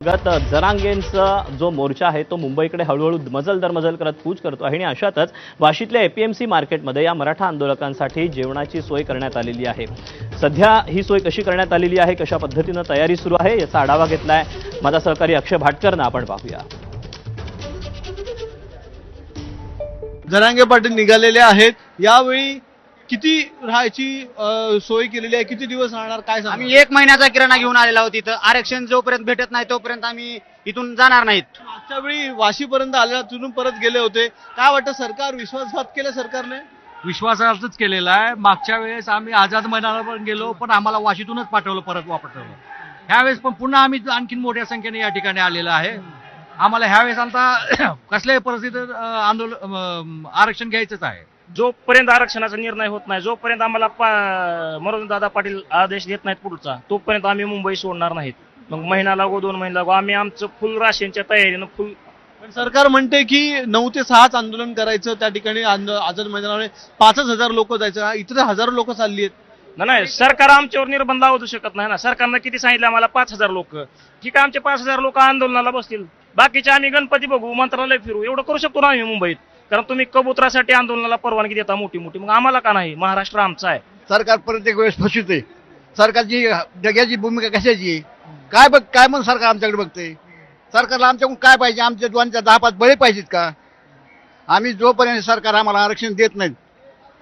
गत जरांगेंचा जो मोर्चा आहे तो मुंबईकडे हळूहळू मजल दर मजल करत कूच करतो आहे आणि अशातच वाशीतल्या एपीएमसी मार्केटमध्ये या मराठा आंदोलकांसाठी जेवणाची सोय करण्यात आलेली आहे। सध्या ही सोय कशी करण्यात आलेली आहे, कशा पद्धतीने तयारी सुरू आहे याचा आढावा घेतलाय माझा सहकारी अक्षय भाटकरने। आपण पाहूया। जरांगे पाटील निघालेले आहेत। यावेळी किती राहायची सोय केलेली आहे, किती दिवस राहणार काय सांगा? आम्ही 1 महिन्याचा किराणा घेऊन आलेला आहोत इथं। आरक्षण जोपर्यंत भेटत नाही तोपर्यंत आम्ही इथून जाणार नाहीत। मागच्या वेळी वाशीपर्यंत आलेला तिथून परत गेले होते, काय वाटतं सरकार विश्वासघात केला सरकारने? विश्वासार्थच केलेला आहे। मागच्या वेळेस आम्ही आझाद मैदानावर पण गेलो, पण आम्हाला वाशीतूनच पाठवलं पाठवलं। ह्यावेळेस पण पुन्हा आम्ही आणखीन मोठ्या संख्येने या ठिकाणी आलेला आहे। आम्हाला ह्यावेळेस आता कसल्याही परिस्थितीत आरक्षण घ्यायचंच आहे। जोपर्यंत आरक्षणाचा निर्णय होत नाही, जोपर्यंत आम्हाला मनोजदादा पाटील आदेश देत नाहीत पुढचा, तोपर्यंत आम्ही मुंबई सोडणार नाहीत। मग महिना लागो 2 महिने लागो, आम्ही आमचं फुल राशनच्या तयारीनं फुल। पण सरकार म्हणते की 9 ते 6 आंदोलन करायचं, त्या ठिकाणी आझाद मैदानावर 5,000 लोक जायचं, इतर हजारो लोक चालली आहेत। नाही, सरकार आमच्यावर निर्बंध लावू शकत नाही ना। सरकारनं किती सांगितलं आम्हाला? 5,000 लोक। ठीक आहे, आमचे 5,000 लोक आंदोलनाला बसतील, बाकीचे आम्ही गणपती बघू, मंत्रालय फिरू, एवढं करू शकतो ना आम्ही मुंबईत। कारण तुम्ही कबुतरासाठी आंदोलनाला परवानगी देता मोठी मोठी, मग आम्हाला का नाही? महाराष्ट्र आमचा आहे। सरकार प्रत्येक वेळेस फसवते। सरकारची जगाची भूमिका कशाची काय म्हणून सरकार आमच्याकडे बघते? सरकारला आमच्याकडून काय पाहिजे? आमच्या 2-10-5 बळे पाहिजेत का? आम्ही जोपर्यंत सरकार आम्हाला आरक्षण देत नाहीत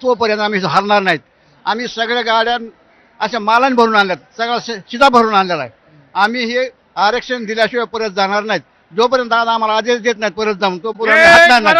तोपर्यंत आम्ही हरणार नाहीत। आम्ही सगळ्या गाड्या अशा मालाने भरून आणल्यात, सगळा शिदा भरून आणलेला आहे। आम्ही हे आरक्षण दिल्याशिवाय परत जाणार नाहीत। जोपर्यंत आम्हाला आदेश देत नाहीत परत जाऊन, तोपर्यंत हटणार नाही।